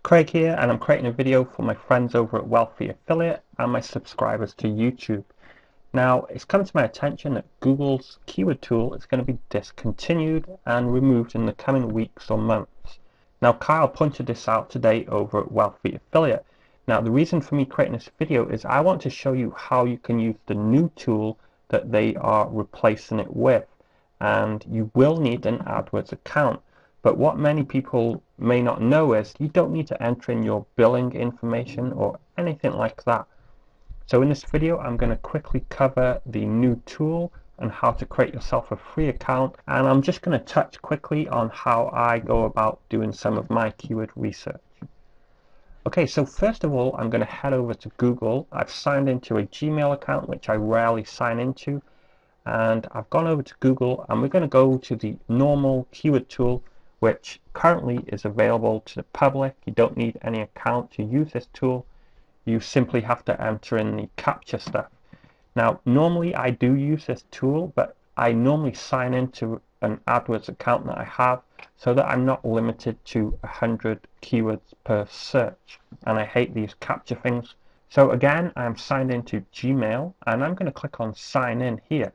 Craig here, and I'm creating a video for my friends over at Wealthy Affiliate and my subscribers to YouTube. Now, it's come to my attention that Google's keyword tool is going to be discontinued and removed in the coming weeks or months. Now, Kyle pointed this out today over at Wealthy Affiliate. Now, the reason for me creating this video is I want to show you how you can use the new tool that they are replacing it with. And you will need an AdWords account. But what many people may not know is you don't need to enter in your billing information or anything like that. So in this video, I'm going to quickly cover the new tool and how to create yourself a free account. And I'm just going to touch quickly on how I go about doing some of my keyword research. Okay, so first of all, I'm going to head over to Google. I've signed into a Gmail account, which I rarely sign into. And I've gone over to Google, and we're going to go to the normal keyword tool, which currently is available to the public. You don't need any account to use this tool. You simply have to enter in the CAPTCHA stuff. Now, normally I do use this tool, but I normally sign into an AdWords account that I have so that I'm not limited to 100 keywords per search. And I hate these CAPTCHA things. So again, I'm signed into Gmail, and I'm going to click on Sign In here.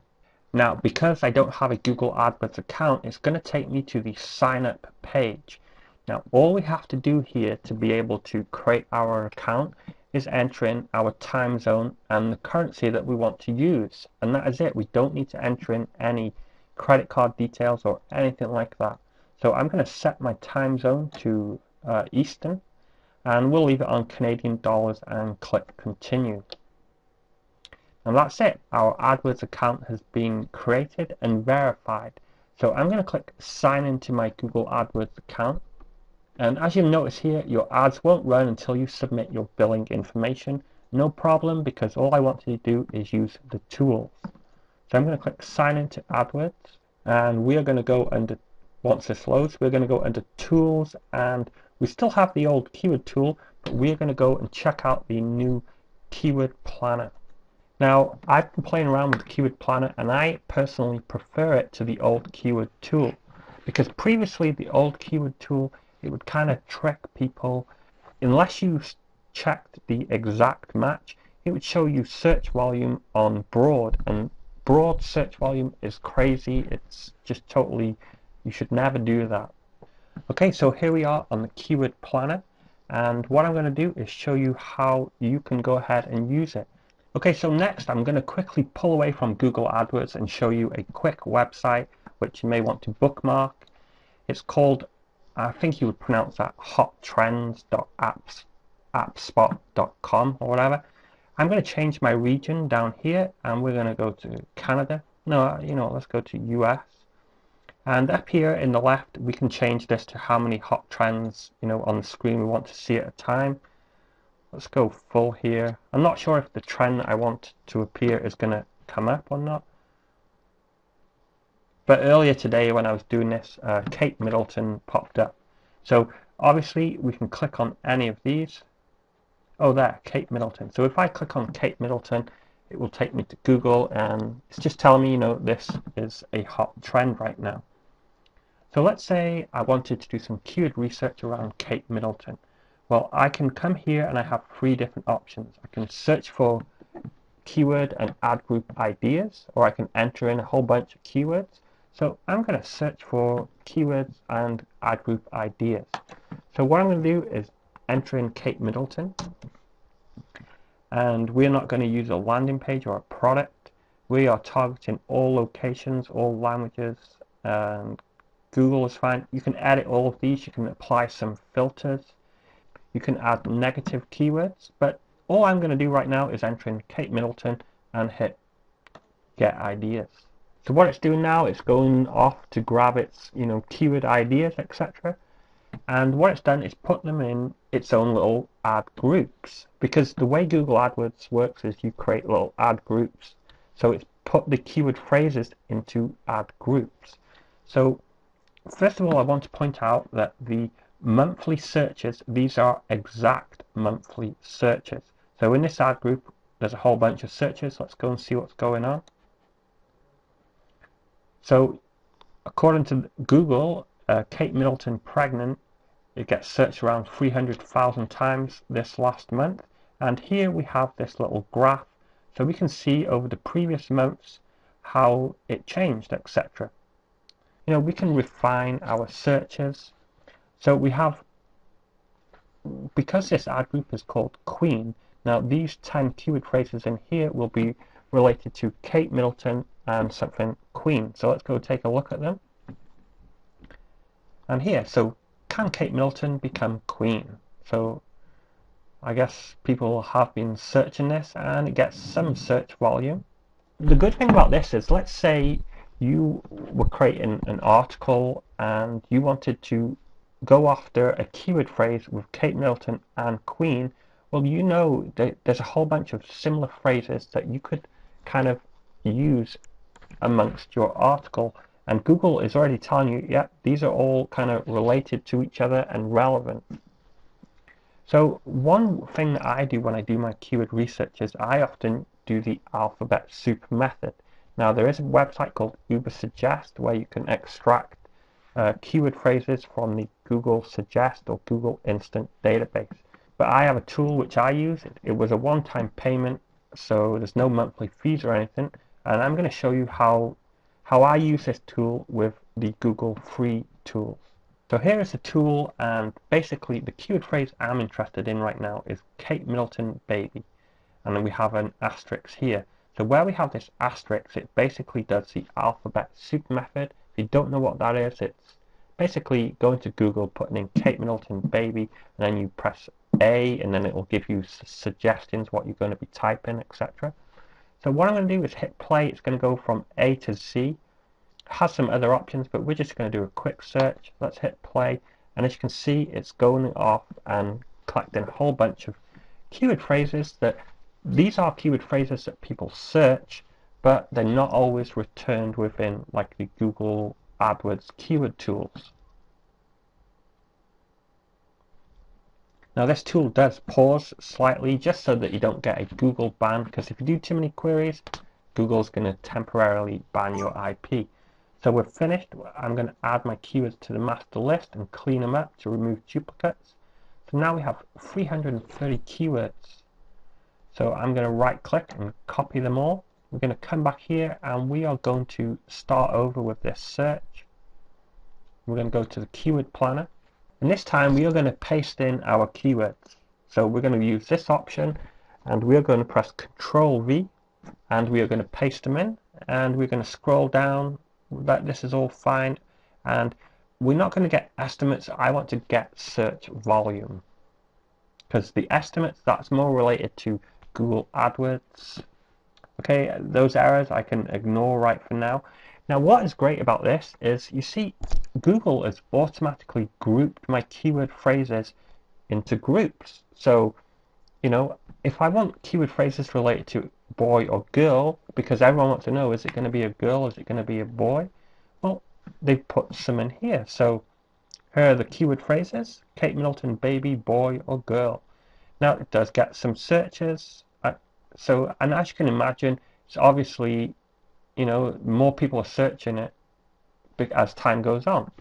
Now, because I don't have a Google AdWords account, it's going to take me to the sign up page. Now, all we have to do here to be able to create our account is enter in our time zone and the currency that we want to use. And that is it. We don't need to enter in any credit card details or anything like that. So I'm going to set my time zone to Eastern, and we'll leave it on Canadian dollars and click continue. And that's it. Our AdWords account has been created and verified. So I'm going to click sign into my Google AdWords account. And as you'll notice here, your ads won't run until you submit your billing information. No problem, because all I want to do is use the tools. So I'm going to click sign into AdWords, and we are going to go under, once this loads, we're going to go under tools, and we still have the old keyword tool, but we're going to go and check out the new keyword planner. Now, I've been playing around with the keyword planner, and I personally prefer it to the old keyword tool, because previously the old keyword tool, it would kind of trick people. Unless you checked the exact match, it would show you search volume on broad, and broad search volume is crazy. It's just totally, you should never do that. Okay, so here we are on the keyword planner, and what I'm going to do is show you how you can go ahead and use it. Okay, so next I'm going to quickly pull away from Google AdWords and show you a quick website which you may want to bookmark. It's called, I think you would pronounce that, hottrends.appspot.com or whatever. I'm going to change my region down here, and we're going to go to Canada. No, let's go to US. And up here in the left, we can change this to how many hot trends, on the screen we want to see at a time. Let's go full here. I'm not sure if the trend that I want to appear is going to come up or not. But earlier today when I was doing this, Kate Middleton popped up. So obviously we can click on any of these. Oh, there, Kate Middleton. So if I click on Kate Middleton, it will take me to Google, and it's just telling me, this is a hot trend right now. So let's say I wanted to do some keyword research around Kate Middleton. Well, I can come here and I have three different options. I can search for keyword and ad group ideas, or I can enter in a whole bunch of keywords. So I'm going to search for keywords and ad group ideas. So what I'm going to do is enter in Kate Middleton. And we're not going to use a landing page or a product. We are targeting all locations, all languages, and Google is fine. You can edit all of these. You can apply some filters. You can add negative keywords, but all I'm going to do right now is enter in Kate Middleton and hit get ideas. So what it's doing now is going off to grab its, keyword ideas, etc. And what it's done is put them in its own little ad groups, because the way Google AdWords works is you create little ad groups. So it's put the keyword phrases into ad groups. So first of all, I want to point out that the monthly searches, these are exact monthly searches. So in this ad group, there's a whole bunch of searches. Let's go and see what's going on. So according to Google, Kate Middleton pregnant it gets searched around 300,000 times this last month. And here we have this little graph, so we can see over the previous months how it changed, etc. We can refine our searches. So we have, because this ad group is called Queen, now these 10 keyword phrases in here will be related to Kate Middleton and something Queen. So let's go take a look at them. And here, so can Kate Middleton become Queen? So I guess people have been searching this and it gets some search volume. The good thing about this is, let's say you were creating an article and you wanted to go after a keyword phrase with Kate Middleton and Queen. Well, there's a whole bunch of similar phrases that you could kind of use amongst your article, and Google is already telling you, yeah, these are all kind of related to each other and relevant. So one thing that I do when I do my keyword research is I often do the alphabet soup method. Now there is a website called Yuba Suggest where you can extract keyword phrases from the Google Suggest or Google Instant database. But I have a tool which I use. It was a one-time payment, so there's no monthly fees or anything. And I'm going to show you how I use this tool with the Google free tools. So here is the tool, and basically the keyword phrase I'm interested in right now is Kate Middleton baby. And then we have an asterisk here. So where we have this asterisk, it basically does the alphabet soup method. If you don't know what that is, it's basically going to Google, putting in Kate Middleton baby, and then you press A, and then it will give you suggestions what you're going to be typing, etc. So what I'm going to do is hit play. It's going to go from A to Z. It has some other options, but we're just going to do a quick search. Let's hit play, and as you can see, it's going off and collecting a whole bunch of keyword phrases. These are keyword phrases that people search, but they're not always returned within like the Google Adwords keyword tools. Now this tool does pause slightly just so that you don't get a Google ban, because if you do too many queries, Google's going to temporarily ban your IP. So we're finished. I'm going to add my keywords to the master list and clean them up to remove duplicates. So now we have 330 keywords. So I'm going to right click and copy them all. We're going to come back here and we are going to start over with this search. We're going to go to the keyword planner, and this time we are going to paste in our keywords. So we're going to use this option and we are going to press Ctrl V and we are going to paste them in, and we're going to scroll down. That this is all fine, and we're not going to get estimates. I want to get search volume, because the estimates, that's more related to Google AdWords. Okay, those errors I can ignore right for now. Now what is great about this is, you see, Google has automatically grouped my keyword phrases into groups. So if I want keyword phrases related to boy or girl, because everyone wants to know, is it going to be a girl, is it going to be a boy? Well, they've put some in here. So here are the keyword phrases: Kate Middleton baby, boy or girl. Now it does get some searches. And as you can imagine, it's obviously, more people are searching it as time goes on.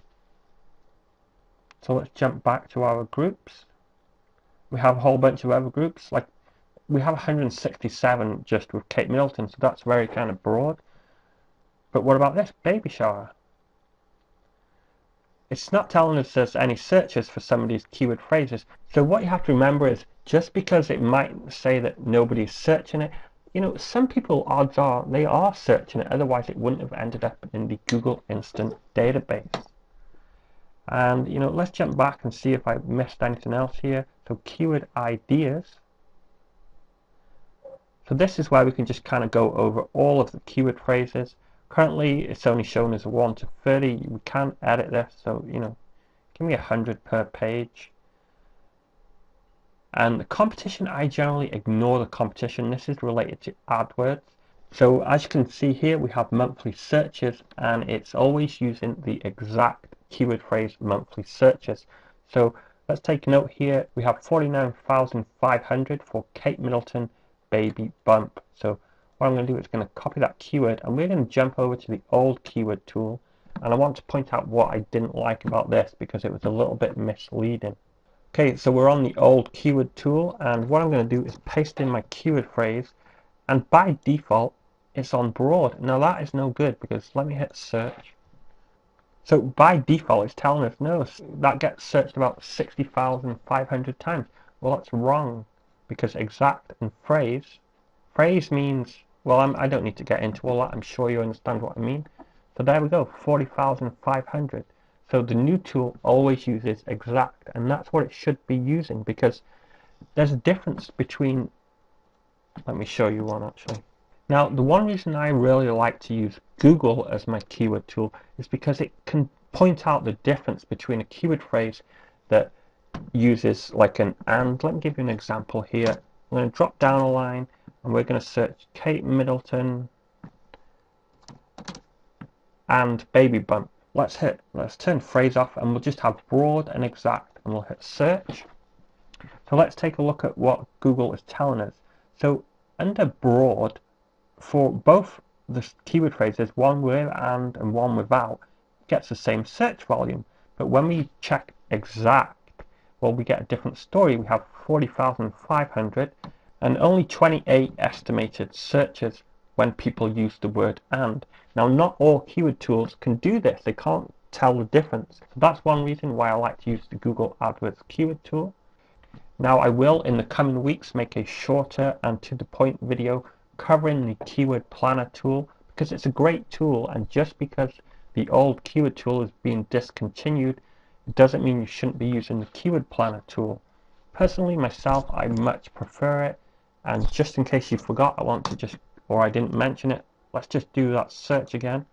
So let's jump back to our groups. We have a whole bunch of other groups, like we have 167 just with Kate Middleton, so that's very kind of broad. But what about this baby shower? It's not telling us there's any searches for some of these keyword phrases. So what you have to remember is, just because it might say that nobody's searching it, some people, odds are, they are searching it, otherwise it wouldn't have ended up in the Google Instant database. And let's jump back and see if I missed anything else here. So keyword ideas. So this is where we can just kind of go over all of the keyword phrases. Currently it's only shown as 1 to 30. We can edit this, so give me 100 per page. And the competition, I generally ignore the competition. This is related to AdWords. So as you can see here, we have monthly searches, and it's always using the exact keyword phrase monthly searches. So let's take note here. We have 49,500 for Kate Middleton baby bump. So what I'm going to do is going to copy that keyword, and we're going to jump over to the old keyword tool, and I want to point out what I didn't like about this because it was a little bit misleading. Okay, so we're on the old keyword tool, and what I'm going to do is paste in my keyword phrase, and by default it's on broad. Now that is no good because let me hit search. So by default it's telling us no, that gets searched about 60,500 times. Well, that's wrong because exact and phrase means, well, I don't need to get into all that, I'm sure you understand what I mean. So there we go, 40,500. So the new tool always uses exact, and that's what it should be using because there's a difference between, let me show you one actually. Now, the one reason I really like to use Google as my keyword tool is because it can point out the difference between a keyword phrase that uses like an and. Let me give you an example here. I'm going to drop down a line and we're going to search Kate Middleton and baby bump. Let's turn phrase off and we'll just have broad and exact, and we'll hit search. So let's take a look at what Google is telling us. So under broad, for both the keyword phrases, one with and one without, gets the same search volume. But when we check exact, well, we get a different story. We have 40,500 and only 28 estimated searches when people use the word and. Now, not all keyword tools can do this. They can't tell the difference. So that's one reason why I like to use the Google AdWords keyword tool. Now, I will in the coming weeks make a shorter and to the point video covering the keyword planner tool because it's a great tool, and just because the old keyword tool is being discontinued, it doesn't mean you shouldn't be using the keyword planner tool. Personally, myself, I much prefer it, and just in case you forgot, or I didn't mention it, let's just do that search again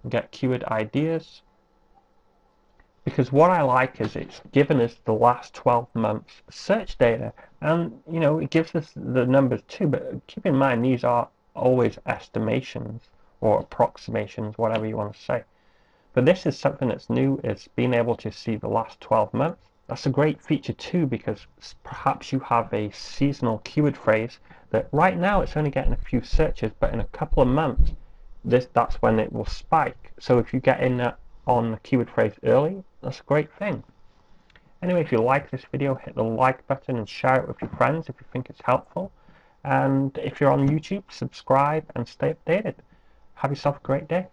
and get keyword ideas. Because what I like is it's given us the last 12 months search data, and it gives us the numbers too, but keep in mind these are always estimations or approximations, whatever you want to say. But this is something that's new, is being able to see the last 12 months. That's a great feature too, because perhaps you have a seasonal keyword phrase that right now it's only getting a few searches, but in a couple of months that's when it will spike. So if you get in that on the keyword phrase early, that's a great thing. Anyway, if you like this video, hit the like button and share it with your friends if you think it's helpful. And if you're on YouTube, subscribe and stay updated. Have yourself a great day.